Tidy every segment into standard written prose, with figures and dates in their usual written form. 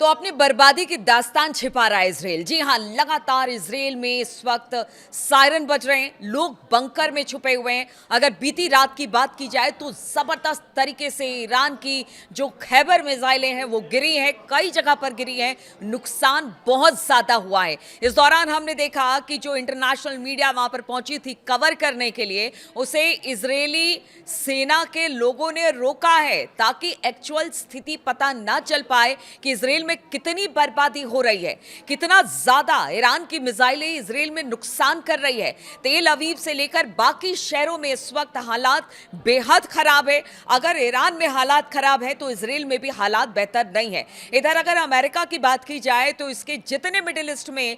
तो अपनी बर्बादी की दास्तान छिपा रहा है इजराइल। जी हां, लगातार इजराइल में इस वक्त सायरन बज रहे हैं, लोग बंकर में छुपे हुए हैं। अगर बीती रात की बात की जाए तो जबरदस्त तरीके से ईरान की जो खैबर मिसाइलें हैं वो गिरी हैं, कई जगह पर गिरी हैं, नुकसान बहुत ज्यादा हुआ है। इस दौरान हमने देखा कि जो इंटरनेशनल मीडिया वहां पर पहुंची थी कवर करने के लिए, उसे इजरायली सेना के लोगों ने रोका है ताकि एक्चुअल स्थिति पता ना चल पाए कि इजराइल में कितनी बर्बादी हो रही है, कितना ज्यादा ईरान की मिसाइलें इजराइल में नुकसान कर रही है। तेल अवीव से लेकर बाकी शहरों में इस वक्त हालात बेहद खराब है। अगर ईरान में हालात खराब है तो इजराइल में भी हालात बेहतर नहीं है। इधर अगर अमेरिका की बात की जाए तो इसके जितने मिडिल ईस्ट में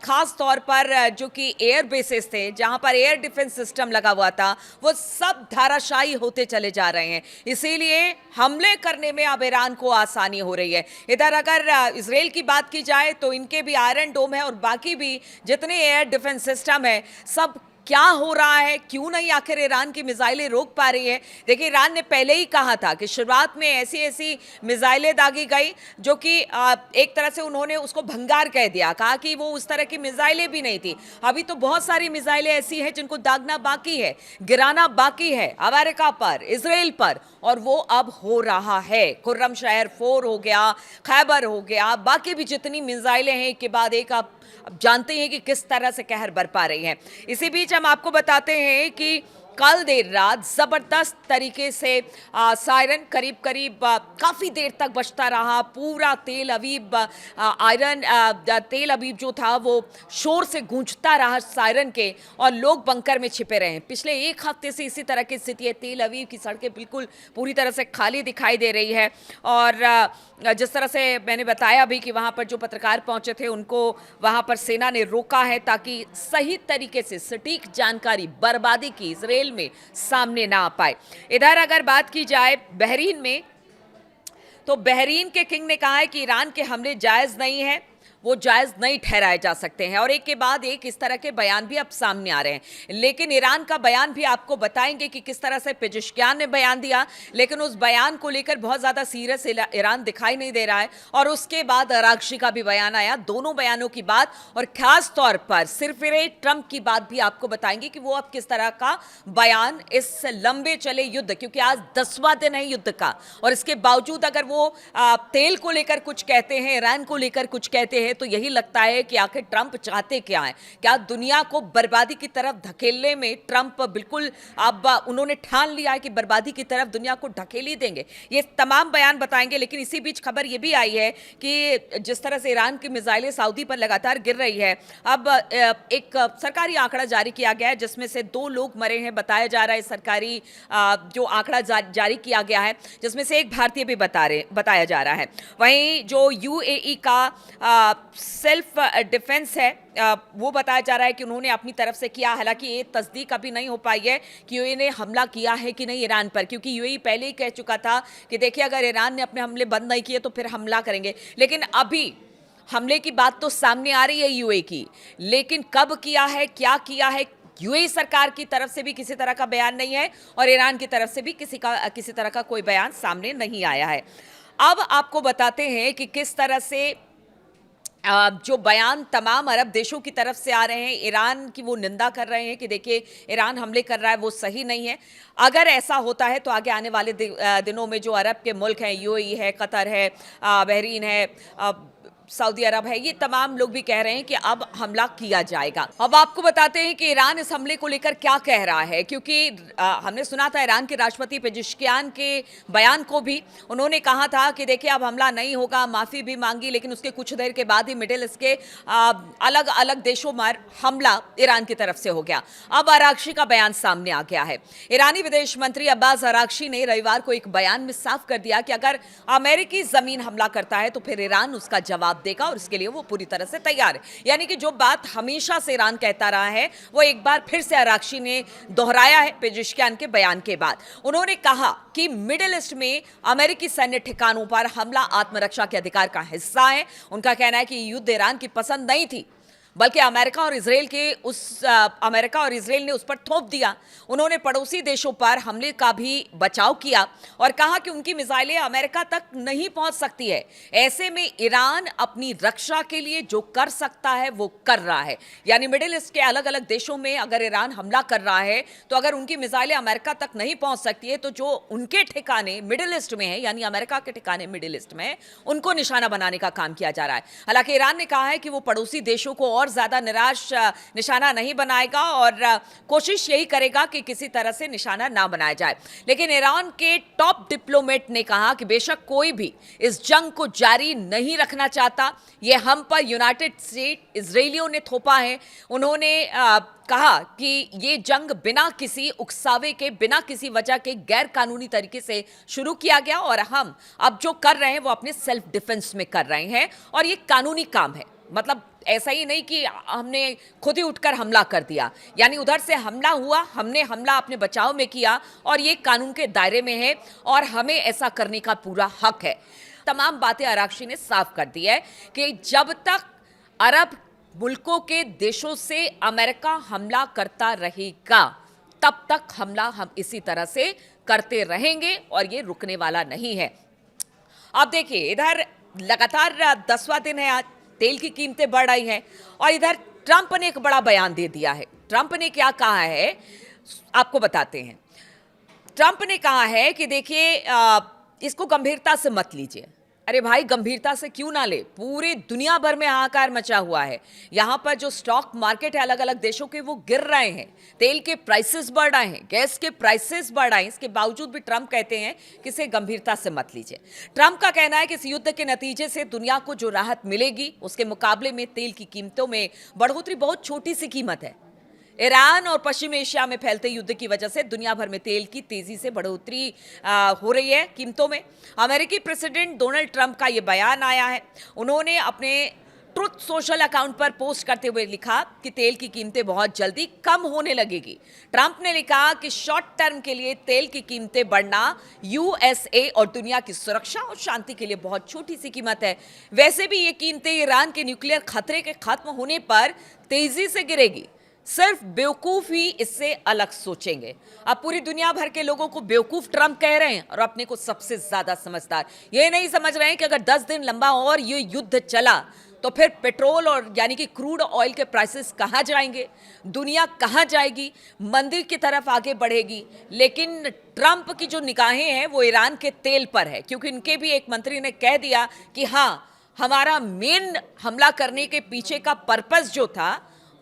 खास तौर पर जो कि एयर बेसेस थे, जहां पर एयर डिफेंस सिस्टम लगा हुआ था, वो सब धाराशायी होते चले जा रहे हैं। इसीलिए हमले करने में अब ईरान को आसानी हो रही है। इधर अगर इजराइल की बात की जाए तो इनके भी आयरन डोम है और बाकी भी जितने एयर डिफेंस सिस्टम है, सब क्या हो रहा है, क्यों नहीं आखिर ईरान की मिसाइलें रोक पा रही है। देखिए, ईरान ने पहले ही कहा था कि शुरुआत में ऐसी ऐसी मिसाइलें दागी गई जो कि एक तरह से उन्होंने उसको भंगार कह दिया, कहा कि वो उस तरह की मिसाइलें भी नहीं थी। अभी तो बहुत सारी मिसाइलें ऐसी हैं जिनको दागना बाकी है, गिराना बाकी है अमेरिका पर, इजराइल पर, और वो अब हो रहा है। खुर्रम शहर 4 हो गया, खैबर हो गया, बाकी भी जितनी मिसाइलें हैं एक के बाद एक आप जानते हैं कि किस तरह से कहर बरपा रही हैं। इसी बीच हम आपको बताते हैं कि कल देर रात जबरदस्त तरीके से सायरन करीब करीब काफी देर तक बजता रहा। पूरा तेल अवीव तेल अवीव जो था वो शोर से गूंजता रहा सायरन के, और लोग बंकर में छिपे रहे। पिछले एक हफ्ते से इसी तरह की स्थिति है। तेल अवीव की सड़कें बिल्कुल पूरी तरह से खाली दिखाई दे रही है, और जिस तरह से मैंने बताया भी कि वहां पर जो पत्रकार पहुंचे थे उनको वहां पर सेना ने रोका है ताकि सही तरीके से सटीक जानकारी बर्बादी की इजराइल में सामने ना आ पाए। इधर अगर बात की जाए बहरीन में, तो बहरीन के किंग ने कहा है कि ईरान के हमले जायज नहीं है, वो जायज नहीं ठहराए जा सकते हैं। और एक के बाद एक इस तरह के बयान भी अब सामने आ रहे हैं। लेकिन ईरान का बयान भी आपको बताएंगे कि किस तरह से पेजेश्कियान ने बयान दिया, लेकिन उस बयान को लेकर बहुत ज्यादा सीरियस ईरान दिखाई नहीं दे रहा है। और उसके बाद अरागची का भी बयान आया। दोनों बयानों की बात, और खास तौर पर सिरफिरे ट्रंप की बात भी आपको बताएंगे कि वो अब किस तरह का बयान इस लंबे चले युद्ध, क्योंकि आज 10वां दिन है युद्ध का, और इसके बावजूद अगर वो तेल को लेकर कुछ कहते हैं, ईरान को लेकर कुछ कहते हैं, तो यही लगता है कि आखिर ट्रंप चाहते क्या हैं। क्या दुनिया को बर्बादी की तरफ धकेलने में ट्रंप बिल्कुल अब उन्होंने ठान लिया है कि बर्बादी की तरफ दुनिया को धकेल ही देंगे। ये तमाम बयान बताएंगे। लेकिन इसी बीच खबर ये भी आई है कि जिस तरह से ईरान की मिसाइलें सऊदी पर लगातार गिर रही है, अब एक सरकारी आंकड़ा जारी किया गया है जिसमें से 2 लोग मरे हैं बताया जा रहा है। सरकारी जो आंकड़ा जारी किया गया है जिसमें से एक भारतीय भी बताया जा रहा है। वहीं जो यूएई का सेल्फ डिफेंस है, वो बताया जा रहा है कि उन्होंने अपनी तरफ से किया। हालांकि ये तस्दीक अभी नहीं हो पाई है कि यूएई ने हमला किया है कि नहीं ईरान पर, क्योंकि यूएई पहले ही कह चुका था कि देखिए अगर ईरान ने अपने हमले बंद नहीं किए तो फिर हमला करेंगे। लेकिन अभी हमले की बात तो सामने आ रही है यूएई की, लेकिन कब किया है, क्या किया है, यूएई सरकार की तरफ से भी किसी तरह का बयान नहीं है, और ईरान की तरफ से भी किसी तरह का कोई बयान सामने नहीं आया है। अब आपको बताते हैं कि किस तरह से जो बयान तमाम अरब देशों की तरफ से आ रहे हैं, ईरान की वो निंदा कर रहे हैं कि देखिए ईरान हमले कर रहा है, वो सही नहीं है। अगर ऐसा होता है तो आगे आने वाले दिनों में जो अरब के मुल्क हैं, यूएई है, कतर है, बहरीन है, सऊदी अरब है, ये तमाम लोग भी कह रहे हैं कि अब हमला किया जाएगा। अब आपको बताते हैं कि ईरान इस हमले को लेकर क्या कह रहा है, क्योंकि हमने सुना था ईरान के राष्ट्रपति पेजेश्कियान के बयान को भी। उन्होंने कहा था कि देखिए अब हमला नहीं होगा, माफी भी मांगी, लेकिन उसके कुछ देर के बाद ही मिडिल ईस्ट के अलग अलग देशों में हमला ईरान की तरफ से हो गया। अब अरागची का बयान सामने आ गया है। ईरानी विदेश मंत्री अब्बास अरागची ने रविवार को एक बयान में साफ कर दिया कि अगर अमेरिकी जमीन हमला करता है तो फिर ईरान उसका जवाब देगा, और इसके लिए वो पूरी तरह से तैयार है। यानी कि जो बात हमेशा से ईरान कहता रहा है वो एक बार फिर से अरागची ने दोहराया है पेजेश्कियान के बयान के बाद। उन्होंने कहा कि मिडिल ईस्ट में अमेरिकी सैन्य ठिकानों पर हमला आत्मरक्षा के अधिकार का हिस्सा है। उनका कहना है कि युद्ध ईरान की पसंद नहीं थी, बल्कि अमेरिका और इसराइल ने उस पर थोप दिया। उन्होंने पड़ोसी देशों पर हमले का भी बचाव किया और कहा कि उनकी मिसाइलें अमेरिका तक नहीं पहुंच सकती है। ऐसे में ईरान अपनी रक्षा के लिए जो कर सकता है वो कर रहा है। यानी मिडिल ईस्ट के अलग अलग देशों में अगर ईरान हमला कर रहा है तो अगर उनकी मिसाइलें अमेरिका तक नहीं पहुंच सकती है तो जो उनके ठिकाने मिडिल ईस्ट में है, यानी अमेरिका के ठिकाने मिडिल ईस्ट में, उनको निशाना बनाने का काम किया जा रहा है। हालांकि ईरान ने कहा है कि वो पड़ोसी देशों को और ज्यादा निशाना नहीं बनाएगा और कोशिश यही करेगा कि किसी तरह से निशाना ना बनाया जाए। लेकिन ईरान के टॉप डिप्लोमेट ने कहा कि बेशक कोई भी इस जंग को जारी नहीं रखना चाहता, ये हम पर यूनाइटेड स्टेट इजरायलियों ने थोपा है। उन्होंने कहा कि ये जंग बिना किसी उकसावे के, बिना किसी वजह के गैर कानूनी तरीके से शुरू किया गया और हम अब जो कर रहे हैं वो अपने सेल्फ डिफेंस में कर रहे हैं और ये कानूनी काम है। मतलब ऐसा ही नहीं कि हमने खुद ही उठकर हमला कर दिया, यानी उधर से हमला हुआ, हमने हमला अपने बचाव में किया और ये कानून के दायरे में है और हमें ऐसा करने का पूरा हक है। तमाम बातें आराक्ची ने साफ कर दी है कि जब तक अरब मुल्कों के देशों से अमेरिका हमला करता रहेगा तब तक हमला हम इसी तरह से करते रहेंगे और ये रुकने वाला नहीं है। अब देखिए, इधर लगातार 10वां दिन है आज, तेल की कीमतें बढ़ रही हैं और इधर ट्रंप ने एक बड़ा बयान दे दिया है। ट्रंप ने क्या कहा है आपको बताते हैं। ट्रंप ने कहा है कि देखिए इसको गंभीरता से मत लीजिए। अरे भाई, गंभीरता से क्यों ना ले, पूरी दुनिया भर में हाहाकार मचा हुआ है। यहां पर जो स्टॉक मार्केट है अलग अलग देशों के वो गिर रहे हैं, तेल के प्राइसेस बढ़ रहे हैं, गैस के प्राइसेस बढ़ रहे हैं। इसके बावजूद भी ट्रंप कहते हैं कि इसे गंभीरता से मत लीजिए। ट्रंप का कहना है कि इस युद्ध के नतीजे से दुनिया को जो राहत मिलेगी उसके मुकाबले में तेल की कीमतों में बढ़ोतरी बहुत छोटी सी कीमत है। ईरान और पश्चिम एशिया में फैलते युद्ध की वजह से दुनिया भर में तेल की तेजी से बढ़ोतरी हो रही है कीमतों में। अमेरिकी प्रेसिडेंट डोनाल्ड ट्रंप का यह बयान आया है। उन्होंने अपने ट्रुथ सोशल अकाउंट पर पोस्ट करते हुए लिखा कि तेल की कीमतें बहुत जल्दी कम होने लगेगी। ट्रंप ने लिखा कि शॉर्ट टर्म के लिए तेल की कीमतें बढ़ना यूएसए और दुनिया की सुरक्षा और शांति के लिए बहुत छोटी सी कीमत है। वैसे भी ये कीमतें ईरान के न्यूक्लियर खतरे के खत्म होने पर तेजी से गिरेगी। सिर्फ बेवकूफ ही इससे अलग सोचेंगे। अब पूरी दुनिया भर के लोगों को बेवकूफ ट्रंप कह रहे हैं और अपने को सबसे ज्यादा समझदार। ये नहीं समझ रहे हैं कि अगर 10 दिन लंबा और ये युद्ध चला तो फिर पेट्रोल और यानी कि क्रूड ऑयल के प्राइसेस कहां जाएंगे, दुनिया कहां जाएगी, मंदिर की तरफ आगे बढ़ेगी। लेकिन ट्रंप की जो निगाहें हैं वो ईरान के तेल पर है, क्योंकि इनके भी एक मंत्री ने कह दिया कि हाँ, हमारा मेन हमला करने के पीछे का पर्पस जो था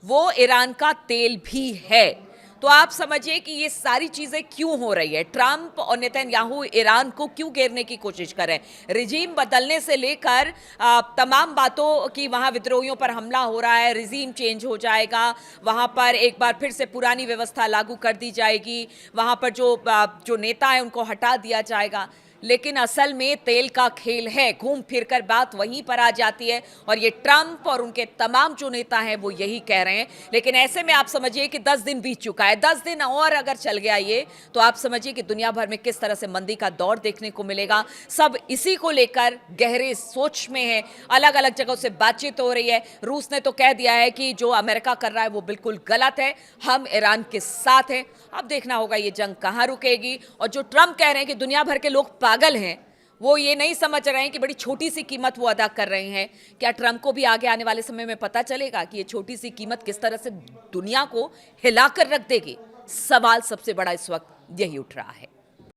वो ईरान का तेल भी है। तो आप समझिए कि ये सारी चीजें क्यों हो रही है। ट्रंप और नेतन्याहू ईरान को क्यों घेरने की कोशिश कर रहे हैं। रिजीम बदलने से लेकर तमाम बातों की, वहां विद्रोहियों पर हमला हो रहा है, रिजीम चेंज हो जाएगा, वहां पर एक बार फिर से पुरानी व्यवस्था लागू कर दी जाएगी, वहां पर जो नेता है उनको हटा दिया जाएगा। लेकिन असल में तेल का खेल है। घूम फिरकर बात वहीं पर आ जाती है और ये ट्रंप और उनके तमाम जो नेता हैं वो यही कह रहे हैं। लेकिन ऐसे में आप समझिए कि 10 दिन बीत चुका है, 10 दिन और अगर चल गया ये, तो आप समझिए कि दुनिया भर में किस तरह से मंदी का दौर देखने को मिलेगा। सब इसी को लेकर गहरे सोच में है, अलग अलग जगहों से बातचीत हो रही है। रूस ने तो कह दिया है कि जो अमेरिका कर रहा है वो बिल्कुल गलत है, हम ईरान के साथ हैं। अब देखना होगा ये जंग कहां रुकेगी। और जो ट्रंप कह रहे हैं कि दुनिया भर के लोग पागल हैं, वो ये नहीं समझ रहे हैं कि बड़ी छोटी सी कीमत वो अदा कर रहे हैं। क्या ट्रंप को भी आगे आने वाले समय में पता चलेगा कि ये छोटी सी कीमत किस तरह से दुनिया को हिलाकर रख देगी? सवाल सबसे बड़ा इस वक्त यही उठ रहा है।